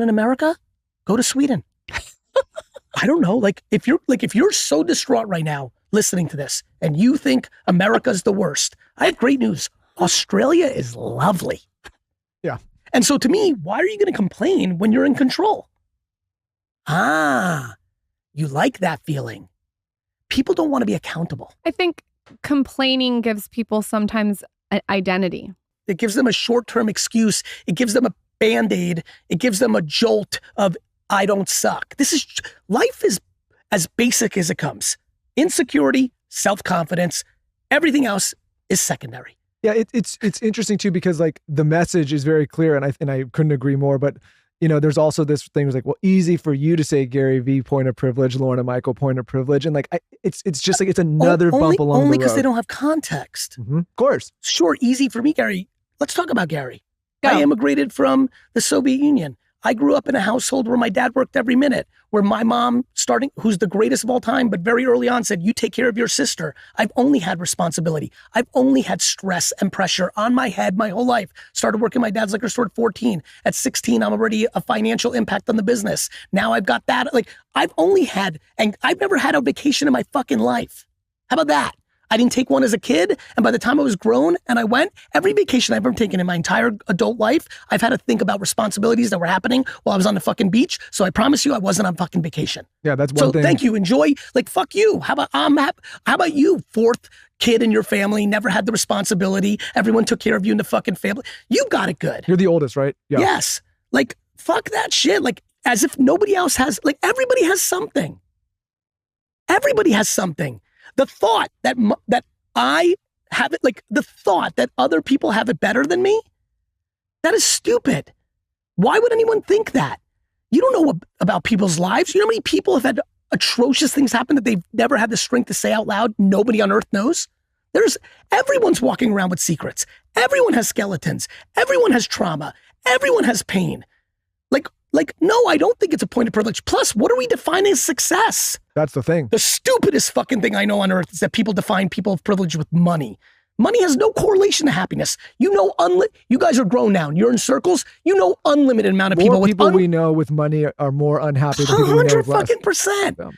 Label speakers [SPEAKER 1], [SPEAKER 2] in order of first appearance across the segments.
[SPEAKER 1] in America, go to Sweden. I don't know. If you're so distraught right now listening to this and you think America's the worst, I have great news. Australia is lovely.
[SPEAKER 2] Yeah.
[SPEAKER 1] And so to me, why are you going to complain when you're in control? You like that feeling. People don't want to be accountable.
[SPEAKER 3] I think complaining gives people sometimes an identity.
[SPEAKER 1] It gives them a short-term excuse. It gives them a Band-Aid. It gives them a jolt of, I don't suck. Life is as basic as it comes. Insecurity, self-confidence, everything else is secondary.
[SPEAKER 2] Yeah, it's interesting too, because like the message is very clear, and I couldn't agree more. But there's also this thing like, well, easy for you to say, Gary V, point of privilege, Lauren and Michael, point of privilege, and like it's just like it's another bump along the road.
[SPEAKER 1] Only because they don't have context.
[SPEAKER 2] Mm-hmm. Of course,
[SPEAKER 1] sure, easy for me, Gary. Let's talk about Gary.
[SPEAKER 3] Go.
[SPEAKER 1] I immigrated from the Soviet Union. I grew up in a household where my dad worked every minute, where my mom, who's the greatest of all time, but very early on said, you take care of your sister. I've only had responsibility. I've only had stress and pressure on my head my whole life. Started working my dad's liquor store at 14. At 16, I'm already a financial impact on the business. Now I've got that. I've never had a vacation in my fucking life. How about that? I didn't take one as a kid, and by the time I was grown and I went, every vacation I've ever taken in my entire adult life, I've had to think about responsibilities that were happening while I was on the fucking beach. So I promise you I wasn't on fucking vacation.
[SPEAKER 2] Yeah, that's one thing.
[SPEAKER 1] So thank you. Enjoy. Fuck you. How about you? Fourth kid in your family, never had the responsibility. Everyone took care of you in the fucking family. You got it good.
[SPEAKER 2] You're the oldest, right? Yeah.
[SPEAKER 1] Yes. Fuck that shit. As if nobody else has, everybody has something. Everybody has something. The thought that I have it, the thought that other people have it better than me, that is stupid. Why would anyone think that? You don't know about people's lives. You know how many people have had atrocious things happen that they've never had the strength to say out loud? Nobody on earth knows. Everyone's walking around with secrets. Everyone has skeletons. Everyone has trauma. Everyone has pain. No, I don't think it's a point of privilege. Plus, what are we defining as success?
[SPEAKER 2] That's the thing.
[SPEAKER 1] The stupidest fucking thing I know on earth is that people define people of privilege with money. Money has no correlation to happiness. You guys are grown now. You're in circles. You know unlimited amount of people.
[SPEAKER 2] More people we know with money are more unhappy than people we know with less.
[SPEAKER 1] 100%. Yeah.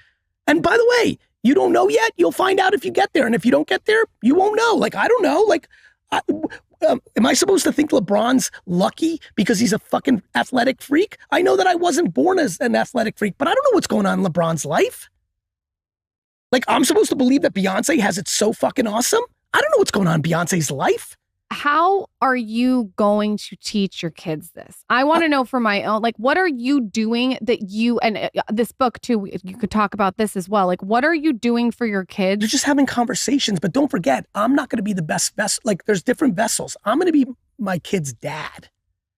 [SPEAKER 1] And by the way, you don't know yet. You'll find out if you get there. And if you don't get there, you won't know. I don't know. Am I supposed to think LeBron's lucky because he's a fucking athletic freak? I know that I wasn't born as an athletic freak, but I don't know what's going on in LeBron's life. I'm supposed to believe that Beyonce has it so fucking awesome? I don't know what's going on in Beyonce's life.
[SPEAKER 3] How are you going to teach your kids this? I want to know for my own, what are you doing that you, and this book too, you could talk about this as well. What are you doing for your kids?
[SPEAKER 1] You're just having conversations, but don't forget, I'm not going to be the best vessel. There's different vessels. I'm going to be my kid's dad.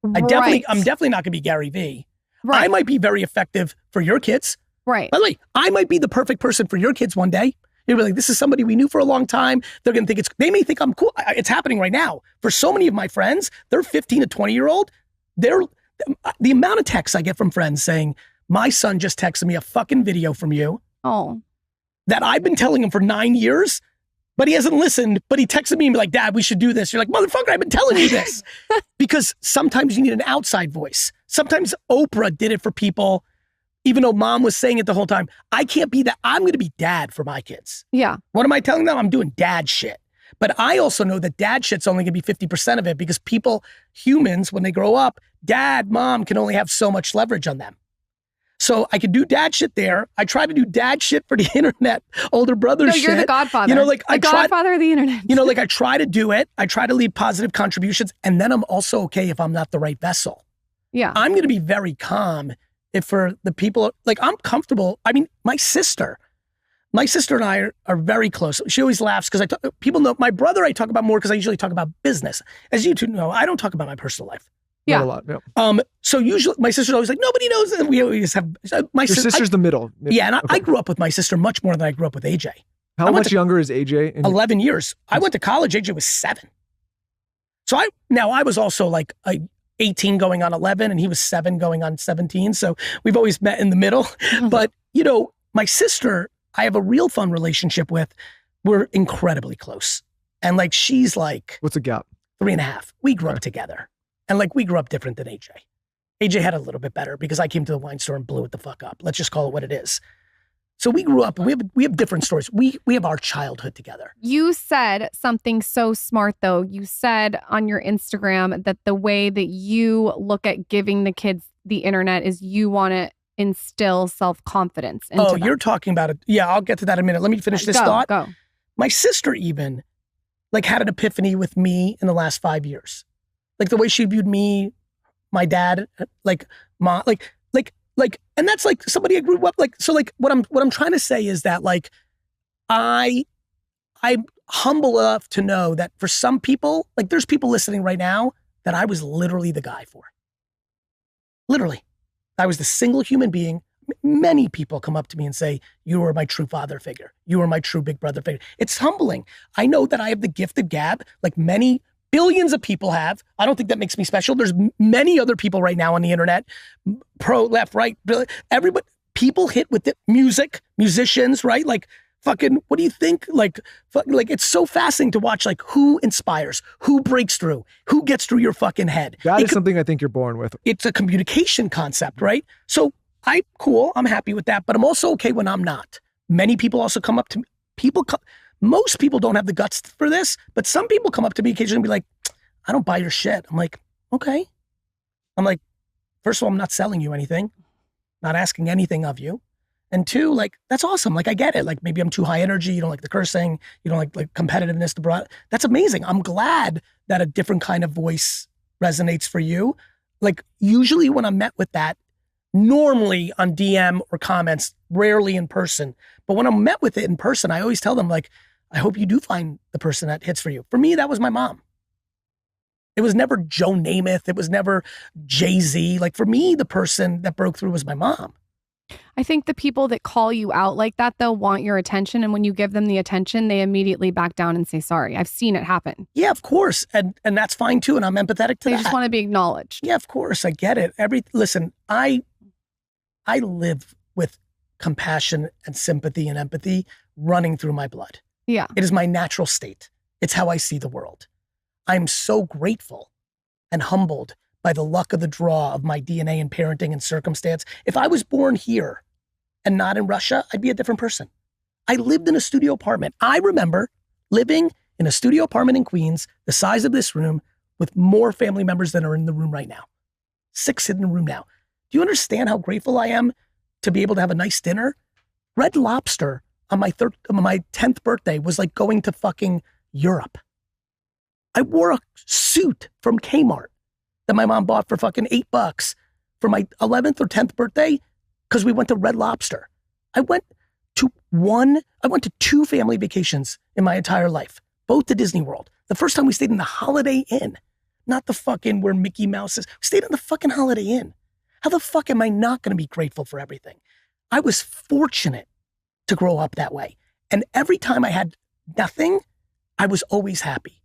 [SPEAKER 1] I'm definitely not going to be Gary V. Right. I might be very effective for your kids.
[SPEAKER 3] Right.
[SPEAKER 1] By the way, I might be the perfect person for your kids one day. You'll be like, this is somebody we knew for a long time. They're going to think they may think I'm cool. It's happening right now. For so many of my friends, they're 15 to 20-year-old. The amount of texts I get from friends saying, my son just texted me a fucking video from you.
[SPEAKER 3] Oh.
[SPEAKER 1] That I've been telling him for 9 years, but he hasn't listened, but he texted me and be like, Dad, we should do this. You're like, motherfucker, I've been telling you this. Because sometimes you need an outside voice. Sometimes Oprah did it for people. Even though mom was saying it the whole time, I can't be that. I'm going to be dad for my kids.
[SPEAKER 3] Yeah.
[SPEAKER 1] What am I telling them? I'm doing dad shit. But I also know that dad shit's only going to be 50% of it because humans, when they grow up, dad, mom can only have so much leverage on them. So I could do dad shit there. I try to do dad shit for the internet, older brother shit.
[SPEAKER 3] No, you're the godfather. Godfather of the internet.
[SPEAKER 1] I try to do it. I try to leave positive contributions. And then I'm also okay if I'm not the right vessel.
[SPEAKER 3] Yeah.
[SPEAKER 1] I'm going to be very calm. If for the people, I'm comfortable. I mean, my sister and I are very close. She always laughs because people know my brother I talk about more because I usually talk about business. As you two know, I don't talk about my personal life.
[SPEAKER 3] Yeah.
[SPEAKER 2] Not a lot, yeah.
[SPEAKER 1] So usually my sister's always like, nobody knows. And we always have
[SPEAKER 2] Your sister's the middle.
[SPEAKER 1] Yeah, and I grew up with my sister much more than I grew up with AJ.
[SPEAKER 2] How much younger is AJ?
[SPEAKER 1] 11 years. I went to college, AJ was 7. So I was also 18 going on 11 and he was 7 going on 17. So we've always met in the middle. But, my sister, I have a real fun relationship with. We're incredibly close. And she's
[SPEAKER 2] what's the gap?
[SPEAKER 1] 3.5. We grew up together. And we grew up different than AJ. AJ had a little bit better because I came to the wine store and blew it the fuck up. Let's just call it what it is. So we grew up, we have different stories. We have our childhood together.
[SPEAKER 3] You said something so smart, though. You said on your Instagram that the way that you look at giving the kids the internet is you want to instill self-confidence into them.
[SPEAKER 1] You're talking about it. Yeah, I'll get to that in a minute. Let me finish this thought.
[SPEAKER 3] Go.
[SPEAKER 1] My sister even had an epiphany with me in the last 5 years. Like the way she viewed me, my dad, mom, and that's like somebody I grew up like. So like what I'm trying to say is that like I'm humble enough to know that for some people, like there's people listening right now that I was literally the guy for. Literally, I was the single human being. Many people come up to me and say, you are my true father figure. You are my true big brother figure. It's humbling. I know that I have the gift of gab, like many billions of people have. I don't think that makes me special. There's many other people right now on the internet, pro, left, right, everybody, people hit with it. Musicians, right? Like fucking, what do you think? Like it's so fascinating to watch like who inspires, who breaks through, who gets through your fucking head.
[SPEAKER 2] That is something I think you're born with.
[SPEAKER 1] It's a communication concept, right? So I'm cool. I'm happy with that, but I'm also okay when I'm not. Many people also come up to me. Most people don't have the guts for this, but some people come up to me occasionally and be like, I don't buy your shit. I'm like, okay. I'm like, first of all, I'm not selling you anything, not asking anything of you. And two, like, that's awesome. Like, I get it. Like, maybe I'm too high energy. You don't like the cursing. You don't like competitiveness. That's amazing. I'm glad that a different kind of voice resonates for you. Like, usually when I'm met with that, normally on DM or comments, rarely in person. But when I'm met with it in person, I always tell them, like, I hope you do find the person that hits for you. For me, that was my mom. It was never Joe Namath. It was never Jay-Z. Like, for me, the person that broke through was my mom.
[SPEAKER 3] I think the people that call you out like that, though, want your attention. And when you give them the attention, they immediately back down and say sorry. I've seen it happen.
[SPEAKER 1] Yeah, of course. And that's fine, too. And I'm empathetic to that.
[SPEAKER 3] They just want to be acknowledged.
[SPEAKER 1] Yeah, of course. I get it. Listen, I live with compassion and sympathy and empathy running through my blood.
[SPEAKER 3] Yeah.
[SPEAKER 1] It is my natural state. It's how I see the world. I'm so grateful and humbled by the luck of the draw of my DNA and parenting and circumstance. If I was born here and not in Russia, I'd be a different person. I lived in a studio apartment. I remember living in a studio apartment in Queens, the size of this room, with more family members than are in the room right now. 6 in the room now. Do you understand how grateful I am to be able to have a nice dinner? Red Lobster on my 10th birthday was like going to fucking Europe. I wore a suit from Kmart that my mom bought for fucking $8 for my 11th or 10th birthday because we went to Red Lobster. I went to 2 family vacations in my entire life, both to Disney World. The first time we stayed in the Holiday Inn, not the fucking where Mickey Mouse is. We stayed in the fucking Holiday Inn. How the fuck am I not going to be grateful for everything? I was fortunate to grow up that way. And every time I had nothing, I was always happy.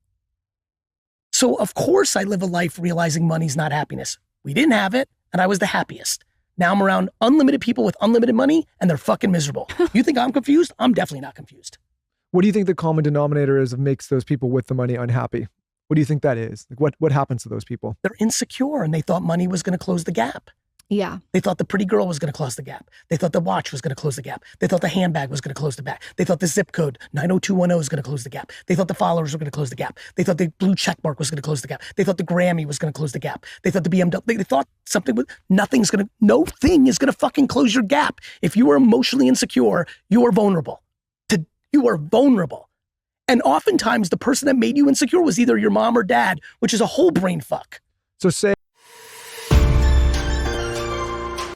[SPEAKER 1] So of course I live a life realizing money's not happiness. We didn't have it, and I was the happiest. Now I'm around unlimited people with unlimited money, and they're fucking miserable. You think I'm confused? I'm definitely not confused.
[SPEAKER 2] What do you think the common denominator is that makes those people with the money unhappy? What do you think that is? Like what happens to those people?
[SPEAKER 1] They're insecure, and they thought money was going to close the gap.
[SPEAKER 3] Yeah.
[SPEAKER 1] They thought the pretty girl was going to close the gap. They thought the watch was going to close the gap. They thought the handbag was going to close the gap. They thought the zip code 90210 was going to close the gap. They thought the followers were going to close the gap. They thought the blue check mark was going to close the gap. They thought the Grammy was going to close the gap. They thought the BMW, they thought no thing is going to fucking close your gap. If you are emotionally insecure, you are vulnerable. You are vulnerable. And oftentimes the person that made you insecure was either your mom or dad, which is a whole brain fuck.
[SPEAKER 2] So say